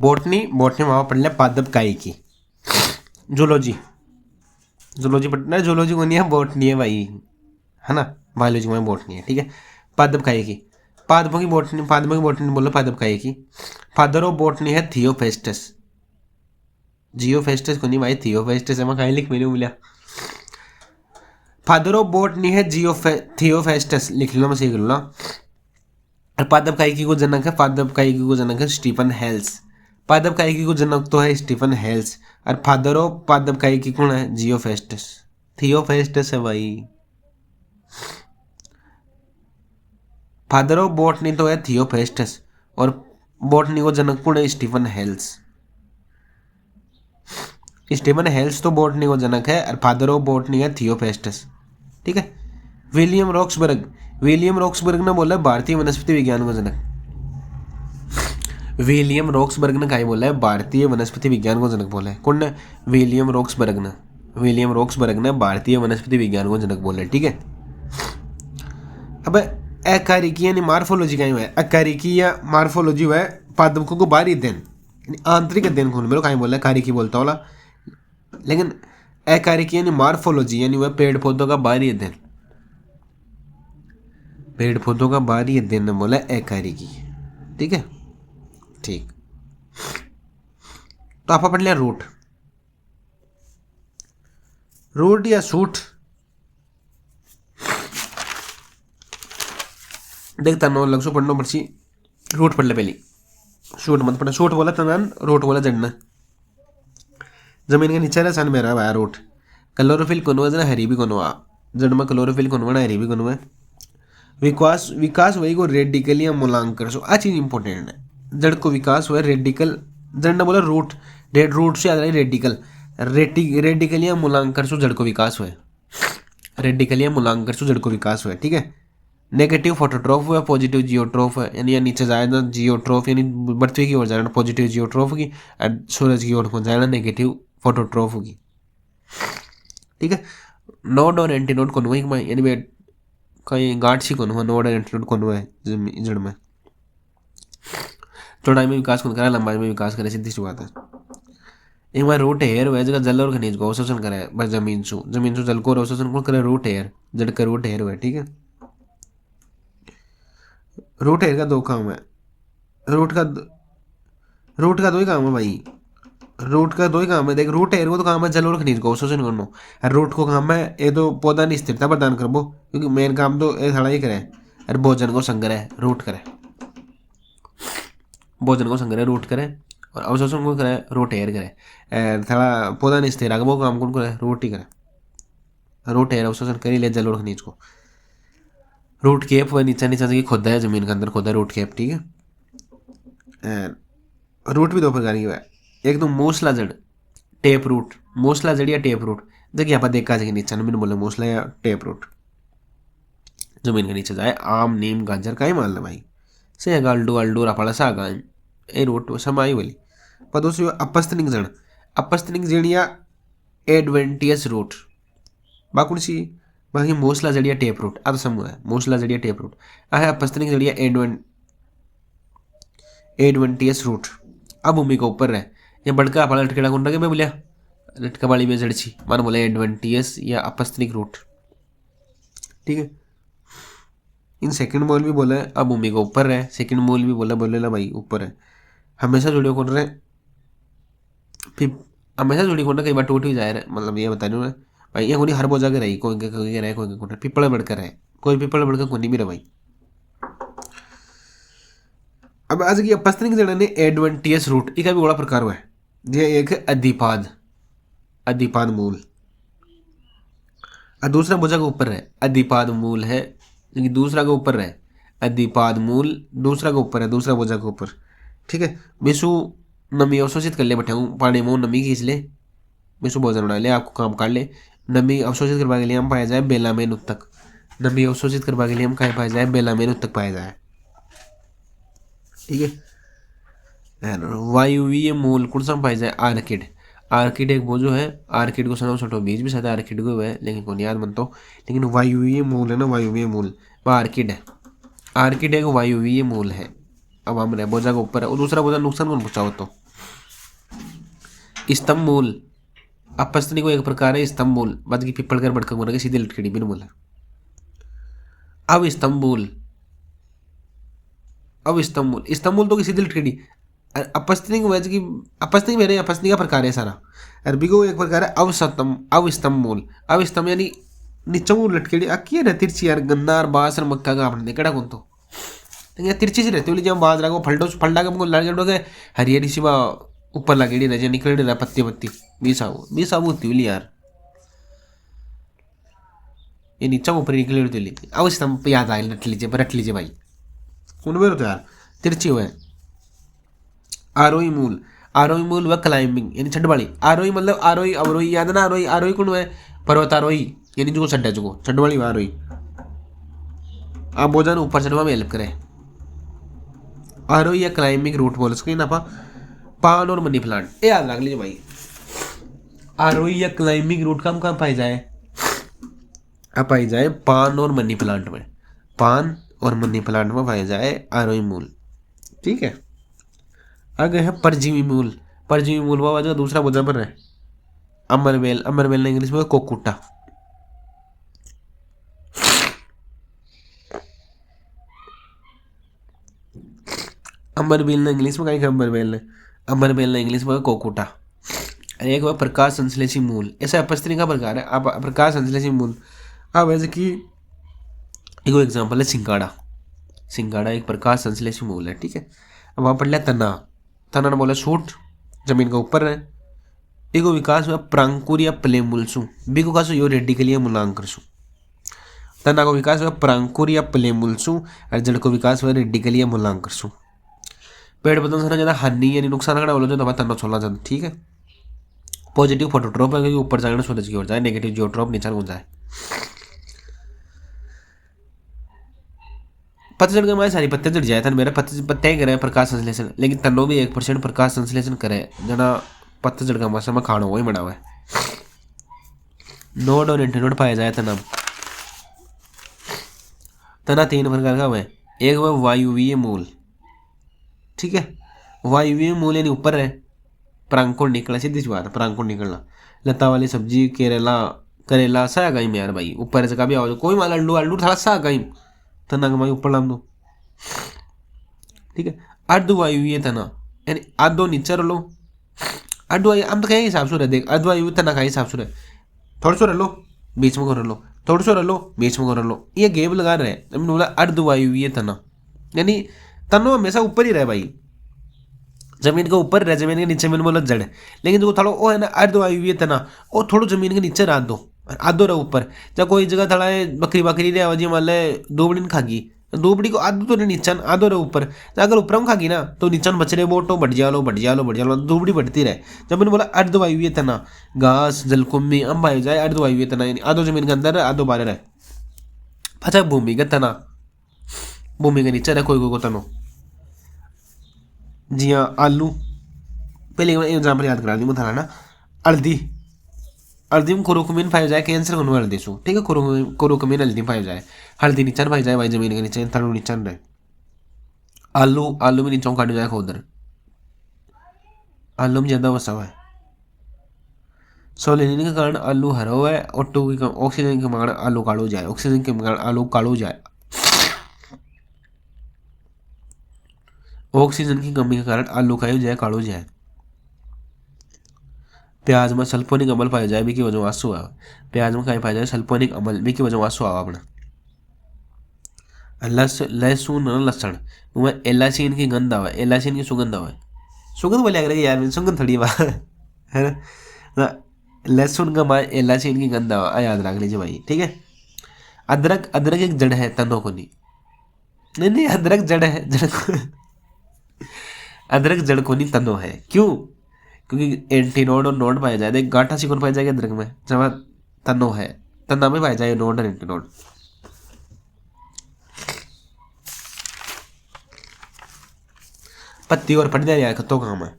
Botany botany वहाँ पढ़ लिया पादप काई की। जूलॉजी जूलॉजी पढ़ना है, जूलॉजी को नहीं है, बोटनी है भाई, है ना, बायोलॉजी में बोटनी है, ठीक है। पादप काई की, पादपों की बोटनी बोलो पादप काई की। फादर ऑफ बोटनी है थियोफेस्टस, जियोफेस्टस को नहीं भाई, थियोफेस्टस है, मैं कहीं लिख मेरे मिला। फादर ऑफ बोटनी है थियोफेस्टस, लिख लो, मैं सीख लो ना। और पादप काइकी को जनक है, पादप काइकी को जनक है स्टीफन हेल्स, पादप काइकी को जनक तो है स्टीफन हेल्स, और फादर ऑफ पादप काइकी कौन है, जियोफेस्टस, थियोफेस्टस है भाई। फादर ऑफ बोटनी तो है थियोफेस्टस, और बोटनी को जनक कौन है, स्टीफन हेल्स। स्टीफन हेल्स तो बोटनी को जनक है, और फादर ऑफ बोटनी है थियोफेस्टस, ठीक है। विलियम रॉक्सबर्ग, विलियम रॉक्सबर्ग ने बोला भारतीय वनस्पति विज्ञान को जनक, विलियम रॉक्सबर्ग ने कहा बोला है भारतीय वनस्पति विज्ञान को जनक बोला है, कौन ने, विलियम रॉक्सबर्ग ने, विलियम रॉक्सबर्ग ने भारतीय वनस्पति विज्ञान को जनक बोला है, ठीक है। अब अकारिकी यानी मार्फोलॉजी का है, अकारिकी या मार्फोलॉजी है पादपों को बाहरी अध्ययन, आंतरिक अध्ययन को मेरे कहीं बोला है, कारिकी बोलता होला, लेकिन अकारिकी यानी मार्फोलॉजी यानी वह पेड़ पौधों का बाहरी अध्ययन, पेड़ पौधों का बाहरी अध्ययन ने बोला अकारिकी, ठीक है, ठीक। तो आप पढ़ लिया रूट, रूट या सूट, देखता नो लग सो पढ़ना पड़सी, रूट पढ़ ले पहली, शूट मत पढ़ना, शूट बोला तनान, रूट बोला जड़ना, जमीन के नीचे रहा सन मेरा भाया रूट, क्लोरोफिल कौन हुआ, हरी भी कौन हुआ, जड़ में क्लोरोफिल कौन हुआ, हरी भी कौन हुआ। विकास विकास वही को रेडिकल या मूलांकर, सो आ चीज इंपॉर्टेंट है, जड़ को विकास हुआ रेडिकल, जड़ ने बोला रूट, रूट से याद रही रेडिकल, रेडिकल या मूलांकर से जड़ को विकास हुआ, रेडिकल या मूलांकर से जड़ को विकास हुआ, ठीक है। नेगेटिव फोटोट्रोफ हुआ, पॉजिटिव जियोट्रोफ है, यानी नीचे जाएगा जियोट्रोफ यानी पृथ्वी की ओर जाना पॉजिटिव जियोट्रोफ की, और सूरज की ओर को जाना नेगेटिव फोटोट्रोफ होगी, ठीक है। नोड और एंटीनोड कौन हुआ, यानी कहीं गांठ सी कौन हुआ, नोड और एंटीनोड कौन हुआ है जड़ में, चौड़ाई में विकास कौन करा, लंबाई में विकास करे, सीधी सी बात है। एक बार रूट हेयर हुआ जगह जल और खनिज को अवशोषण करे, बस जमीन सु जल को अवशोषण कौन करे, रूट हेयर, जड़ का रूट हेयर हुआ, ठीक है। रूट हेयर का दो काम है, रूट का दो ही काम है भाई, रूट का दो ही काम है, देख रूट हेयर को तो काम है जल और खनिज को अवशोषण करना, और रूट को काम है ये तो पौधा की स्थिरता प्रदान करबो, क्योंकि मेन काम तो ये थोड़ा ही करे, और भोजन को संग्रह रूट करे, भोजन को संग्रह रूट करे, और अवशोषण को करे रूट हेयर करे, थोड़ा पौधा नहीं स्थिर वो काम कौन करे, रूट ही करे, रूट हेयर अवशोषण कर ही ले जल और खनिज को। रूट केप वह नीचा नीचा जगह खोदा है, जमीन के अंदर खोदा है रूट केप, ठीक है। रूट भी दो प्रकार की है, एक तो मूसला जड़, टेप रूट, मूसला जड़ या टेप रूट, देखिए आप देखा जगह नीचा मैंने बोला मूसला या टेप रूट, जमीन के नीचे जाए, आम नीम गाजर का ही मान लो भाई, से गाल्डू आल्डू राफाड़ा सागा ए रूट समाई बोली। पर दूसरी अपस्तनिक जड़, अपस्तनिक जड़ या एडवेंटियस रूट, बाकुड़ सी बाकी मूसला जड़िया टेप रूट, अब समूह है मूसला जड़िया टेप रूट, है अपस्तनिक जड़िया एडवेंटियस रूट, अब भूमि के ऊपर है, ये बड़का पाला लटकेड़ा कौन रखे मैं बोलिया, लटका वाली में जड़ची मान बोले एडवेंटियस या अपस्तनिक रूट, ठीक है। इन सेकंड मोल भी बोला है, अब भूमि के ऊपर है, सेकंड मोल भी बोले ला भाई ऊपर है, हमेशा जुड़े कौन रहे, फिर हमेशा जुड़ी कौन कई बार टूट भी जाए रहे, मतलब ये बता रही हूँ भाई, ये कोई हर बोझा के रही, कोई रहे कोई कौन पिपड़ बढ़कर रहे, कोई पिपड़ बढ़कर कोई नहीं भी रहा भाई। अब आज की अपस्तनिक जड़ ने एडवेंटियस रूट, एक भी बड़ा प्रकार हुआ है, ये एक अधिपाद, अधिपाद मूल, और दूसरा बोझा के ऊपर है अधिपाद मूल है, दूसरा के ऊपर है अधिपाद मूल, दूसरा के ऊपर है दूसरा बोझा के ऊपर, ठीक है। विशु नमी अवशोषित कर ले, बैठे हूँ पानी में नमी खींच ले, विशु भोजन बना ले, आपको काम कर ले, नमी अवशोषित करवा के लिए हम पाया जाए बेलामेन उत्तक, नमी अवशोषित करवा के लिए हम कहाँ पाया जाए, बेलामेन उत्तक पाया जाए, ठीक है। वायुवीय मूल कौन सा पाया जाए, आर्किड, आर्किड एक वो जो है, आर्किड को सुना छोटो बीज भी साथ आर्किड को है, लेकिन कौन याद मन तो, लेकिन वायुवीय मूल है ना, वायुवीय मूल वह आर्किड है, आर्किड एक वायुवीय मूल है। अब हम रहे बोझा के ऊपर है, और दूसरा बोझा नुकसान कौन पहुँचाओ तो, इस्तंबुल अपस्तनी को एक प्रकार है इस्तंबुल बाद की पिपल कर बड़का बोला सीधे लटकड़ी बिन बोला। अब इस्तंबुल इस्तंबुल तो सीधे लटकड़ी अपस्तनी को की अपस्तनी मेरे अपस्तनी का प्रकार है सारा। अरबी को एक प्रकार है अवसतम अब इस्तंबुल यानी नीचे लटकेड़ी अक्की है तिरछी यार गन्नार बासर मक्का का आपने देखा कौन तो तिरछी से रहती जब बाज रहा फल्डा का लाल जड़ो के हरियरी सी ऊपर लगेड़ी रह निकल रहा पत्ती बीस आबू होती बोली यार ये नीचा ऊपर निकले होती अब स्तंभ याद आए रट लीजिए भाई उनमें तो यार तिरछी हुआ है। आरोही मूल व क्लाइंबिंग यानी छठवाड़ी आरोही मतलब आरोही अवरोही याद ना आरोही कौन है पर्वतारोही यानी जो छड्डा जो छठवाड़ी व आरोही आप भोजन ऊपर चढ़वा में हेल्प करे। आरोही या क्लाइंबिंग रूट बोल सके ना पान और मनी प्लांट ये याद रख लीजिए भाई। आरोही या क्लाइंबिंग रूट कम कहाँ पाई जाए अब पाई जाए पान और मनी प्लांट में पाई जाए आरोही मूल। ठीक है आगे है परजीवी मूल बाबा जो दूसरा बोझा पर है अमरवेल ने इंग्लिश में कोकुटा। अमरबेल ने इंग्लिश में कहीं अमरबेल ने इंग्लिश में कोकुटा। एक वह प्रकाश संश्लेषी मूल ऐसा अपस्तनी का प्रकार है। अब प्रकाश संश्लेषी मूल अब ऐसे कि एक एग्जाम्पल है सिंगाड़ा एक प्रकाश संश्लेषी मूल है। ठीक है अब वहाँ पढ़ लिया तना ने बोला सूट जमीन के ऊपर है। एक विकास हुआ प्रांकुर या प्लेमुलसु बी को कासु यो रेडिकली मूलांकरसु। तना को विकास हुआ प्रांकुर या प्लेमुलसु और जड़ को विकास हुआ रेडिकली मूलांकरसु। पेड़ पौधों से ज़्यादा हानि यानी नुकसान खड़ा बोलो जो दबा तना छोला जाता। ठीक है पॉजिटिव फोटोट्रोप है क्योंकि ऊपर जाए सूरज की ओर जाए नेगेटिव जियोट्रोप नीचे को जाए। पत्ते जड़ के सारी पत्ते जड़ जाए मेरे पत्ते ही करे प्रकाश संश्लेषण लेकिन तनो भी 1% प्रकाश संश्लेषण करे जना पत्ते जड़ का मौसम में खाना वही बना हुआ है। नोड और एंटीनोड पाया जाए तना 3 प्रकार का हुआ है। एक हुआ वायुवीय मूल। ठीक है वायुवीय मूल यानी ऊपर है प्रांकुर निकला सीधी सी बात है प्रांकुर निकलना लता वाली सब्जी करेला सा गई यार भाई ऊपर से कभी आओ कोई माल आलू थोड़ा सा गई तना कमाई ऊपर लाम दो। ठीक है अर्धवायुवीय तना यानी आधो नीचे रो लो अर्धवायु हम तो कहीं हिसाब से रह देख अर्धवायु तना का हिसाब से रहे थोड़ा सो रह लो बीच में कर लो थोड़ा सो रह लो बीच में कर लो ये गेब लगा रहे हमने बोला अर्धवायुवीय तना यानी तनो हमेशा ऊपर ही रहे भाई जमीन के ऊपर रहे जमीन के नीचे में बोला जड़ लेकिन जो थोड़ा वो है ना अर्धवायुवीय तना वो थोड़ा जमीन के नीचे रह दो आधो रहे ऊपर जब कोई जगह थोड़ा बकरी रहे जी मान ले दोबड़ी खागी दोबड़ी को आधो तो नीचा आधो रहे ऊपर अगर ऊपर हम खागी ना तो नीचा बच रहे बोटो बढ़ जा लो दोबड़ी बढ़ती रहे। जब मैंने बोला अर्धवायुवीय तना घास जलकुंभी हम पाई जाए अर्धवायुवीय तना यानी आधो जमीन के अंदर आधो बाहर रहे। अच्छा भूमिगत तना भूमि के नीचे रहे कोई तनो जी हाँ आलू पहले एग्जाम्पल याद करा दी मैं था ना हल्दी में कुरुकुमिन पाया जाए कैंसर होने वाले देशों। ठीक है कुरुकुमिन हल्दी पाया जाए हल्दी नीचा पाई जाए भाई जमीन के नीचे तनु नीचा रहे। आलू में नीचा काट जाए उधर आलू में ज़्यादा वसा हुआ है सोलिन के कारण आलू हरा हुआ है और ऑक्सीजन के कारण आलू कालो जाए ऑक्सीजन के कारण आलू कालो जाए। ऑक्सीजन की कमी के कारण आलू खायो जाए कालो जाए। प्याज में सल्फोनिक अम्ल पाया जाए भी की वजह आंसू आवा प्याज में कहीं पाया जाए सल्फोनिक अम्ल भी की वजह आंसू आवा अपना। लहसुन लसण उसमें एलासीन की गंध आवा एलासीन की सुगंध आवा सुगंध बोले अगर यार सुगंध थोड़ी बात है ना लहसुन का माँ एलासीन की गंध आवा याद रख लीजिए भाई। ठीक है अदरक एक जड़ है तनों को नहीं अदरक जड़ है अदरक जड़ को नहीं तनो है क्यों क्योंकि एंटीनोड और नोड पाया जाए गांठा सिकुड़ पाया जाएगा अदरक में जब तनो है तना में पाया जाए नोड और एंटीनोड। पत्ती और पट जाए खत्तो काम है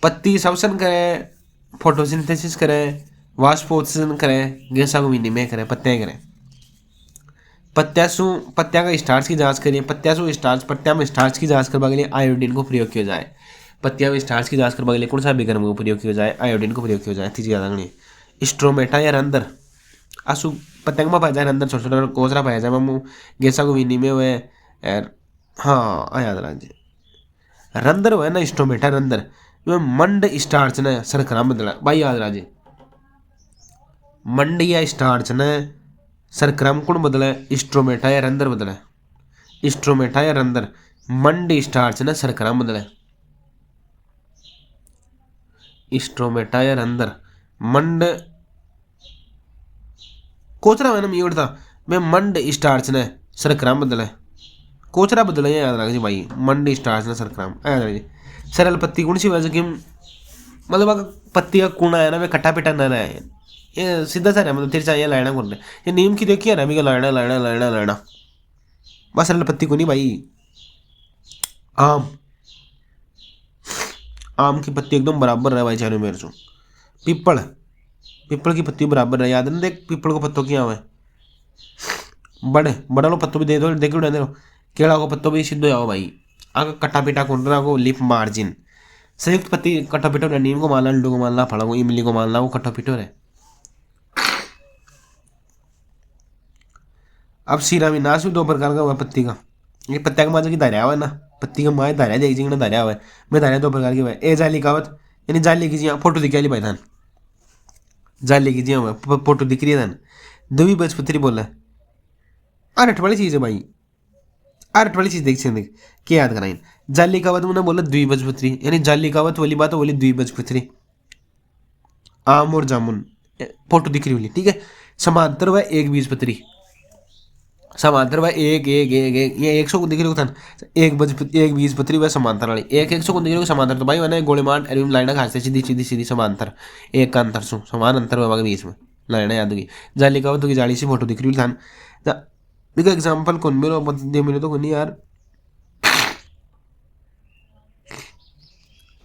पत्ती श्वसन करे फोटोसिंथेसिस करे वाष्पोत्सर्जन करे गैसा को विनिमय करे पत्तियाँ करें पत्तियाँ का स्टार्च की जांच करिए पत्तियाँ में स्टार्च करवा के लिए आयोडीन को प्रयोग किया जाए। पत्तियां में स्टार्च की जांच करवा के लिए कौन सा विकर्म का प्रयोग किया जाए, आयोडीन का प्रयोग किया जाए। तीसरी याद रखनी स्ट्रोमेटा या रंध्र आसु पतंग में पाया जाए, रंध्र छोटा छोटा कोचरा पाया जाए मामू गेसा को विनी में हुए यार। हाँ याद रख रंध्र हुआ ना स्ट्रोमेटा रंध्र मंड स्टार्च ने सरकराम बदला भाई याद राजे। मंड या स्टार्च ने सरक्रम कौन बदला है, स्ट्रोमेटा या रंध्र बदला है। स्ट्रोमेटा या रंध्र मंड स्टार्च ने सरक्रम बदला है। स्ट्रोमेटा या रंध्र मंड कोचरा मैंने मी उड़ता मैं मंड स्टार्च ने सरक्रम बदला है। कोचरा बदला है याद रखिए भाई, मंड स्टार्च ने सरक्रम याद रखिए। सरल पत्ती कौन सी वजह कि मतलब पत्ती का कूना है ना वे कट्टा पिटा न रहा है, ये सीधा सा है मतलब तेरे चाहिए लाइना कौन है ये नीम की देखिए ना अभी लाइना लाइना लाइना लाइना बस सरल पत्ती को नहीं भाई। आम आम की पत्ती एकदम बराबर रहे भाई चारों मेरे से। पीपल पीपल की पत्ती बराबर रहे, याद नहीं देख पीपल को पत्तों क्या है बड़े बड़ा लो पत्तों भी दे दो देख लो दे दो। केड़ा को पत्तों भी सीधो आओ भाई। आगे कट्टा पीटा कुंडरा को लिप मार्जिन संयुक्त पत्ती कट्टा पिटो रहे, नीम को मानना लड्डू को मानना फड़ा को इमली को मानना वो कट्टा पिटो रहे। अब सीरा विनाश भी दो प्रकार का हुआ पत्ती का, ये पत्ता का माजा की धारिया हुआ ना पत्ती का माए धारिया देख जिंगना धारिया हुआ है मैं धारिया दो प्रकार की हुआ है। ए जाली कावत यानी जाली की जी फोटो दिखा ली भाई थान जाली की जी हुआ फोटो दिख रही है थान। दुवी बजपत्री बोला है आरठ वाली चीज़ है भाई, आरठ वाली चीज़ देख देख क्या याद कराइन। जाली कावत मैंने बोला द्विबजपत्री यानी जाली कावत वाली बात बोली द्विबजपत्री। आम और जामुन फोटो दिख रही वाली ठीक है। समांतर व एक बीजपत्री समांतर व एक एक एक एक ये 100 को दिख रही था एक बीजपत्री व समांतर वाली एक 100 को दिख रही समांतर तो भाई मैंने गोलेमान एरियम लाइना खाते सीधी सीधी सीधी समांतर एक का अंतर सो समान अंतर हुआ बीच में लाइना याद होगी। जाली कावत की जाली सी फोटो दिख रही था देखो एग्जाम्पल कौन मेरे तो नहीं यार।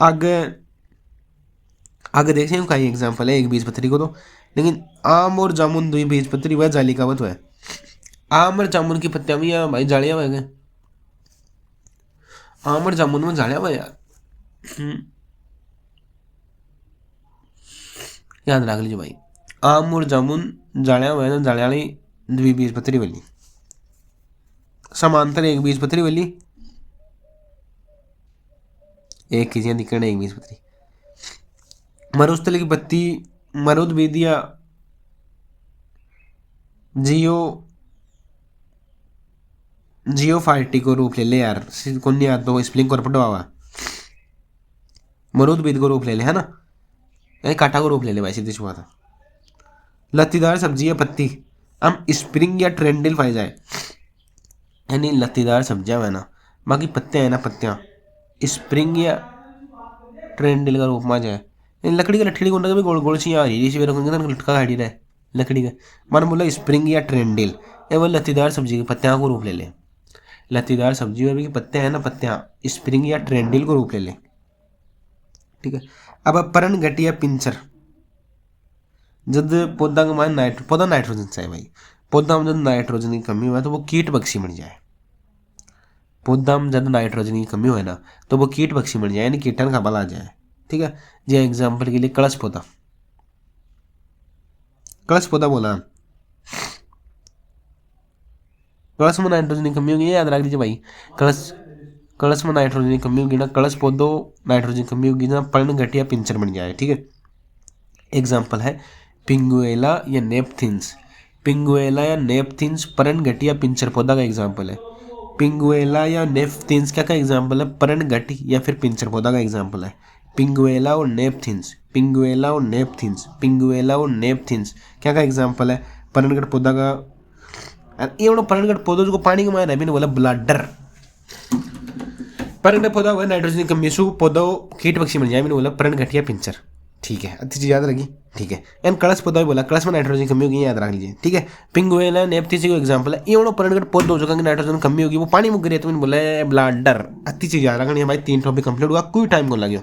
आगे आगे देखते हैं कई एग्जाम्पल है एक बीजपत्री को तो, लेकिन आम और जामुन दो बीजपत्री वह जाली कावत हुआ है। आम और जामुन की पत्तियां भी यार भाई जालियां हुए गए, आम और जामुन में जालियां हुआ यार। याद रख लीजिए भाई आम और जामुन जालियां हुए ना जालियां वाली द्विबीजपत्री वाली समांतर एक बीजपत्री वाली एक खिजियां दिखने एक बीजपत्री। मरुस्थल की पत्ती मरुद बेदिया जियो फार्टी को रूप ले ले यार कौन नहीं आता तो स्प्लिंग को पटवा मरुद बेद को रूप ले ले है ना यानी काटा को रूप ले ले भाई सीधी छुआ था। लत्तीदार सब्जी या पत्ती हम स्प्रिंग या ट्रेंडिल पाई जाए यानी लत्तीदार सब्जियां है ना बाकी पत्तियां है ना पत्तियां स्प्रिंग या ट्रेंडिल का रूप में जाए। लकड़ी का लठड़ी को भी गोल गोल सी आ रही है लटका हाड़ी रहे लकड़ी का मन बोला स्प्रिंग या ट्रेंडिल ये वो लत्तीदार सब्जी की पत्तियां को रूप ले ले। लत्तीदार सब्जी और भी पत्तियां है ना पत्तियां स्प्रिंग या ट्रेंडिल को रूप ले ले ठीक है। अब परण घटिया पिंचर जब पौधा का मान पौधा नाइट्रोजन चाहिए भाई पौधा में जब नाइट्रोजन की कमी हुआ तो वो कीट पक्षी बन जाए। पौधा में जब नाइट्रोजन की कमी हुआ ना तो वो कीट पक्षी बन जाए यानी कीटन का बल आ जाए ठीक है। जी एग्जाम्पल के लिए कलश पौधा बोला कलश में नाइट्रोजन की कमी होगी याद रख दीजिए भाई। कलश में नाइट्रोजन की कमी होगी ना कलश पौधों नाइट्रोजन की कमी होगी ना पर्ण घटिया पिंचर बन जाए ठीक है। एग्जाम्पल है पिंगुएला या नेपथिंस। पिंगुएला या नेपथिंस पर्ण घटिया पिंचर पौधा का एग्जाम्पल है। पिंगुएला या नेपथिंस क्या का एग्जाम्पल है पर्ण घटी या फिर पिंचर पौधा का एग्जाम्पल है। पिंगुएला और नेपथिंस पिंगुएला और नेपथिंस पिंगुएला और नेपथिंस क्या का एग्जाम्पल है पर्णगढ़ पौधा का। ये पर्णगढ़ पौधों को पानी के मायने बोला ब्लाडर पर्णगढ़ पौधा हुआ नाइट्रोजन कमी सु पौधों कीट पक्षी बन जाए मैंने बोला पर्ण घटिया पिंचर ठीक है। अच्छी चीज याद रखी ठीक है। एंड कलश पौधा भी बोला कलश में नाइट्रोजन कमी होगी याद रख लीजिए ठीक है। पिंगुएला नेपथिंस को एग्जाम्पल है ये पर्णगढ़ पौधों जो नाइट्रोजन कमी होगी वो पानी में गिरे तो मैंने बोला ब्लाडर। अच्छी चीज याद रखनी है भाई। 3 टॉपिक कंप्लीट हुआ कोई टाइम को लगे।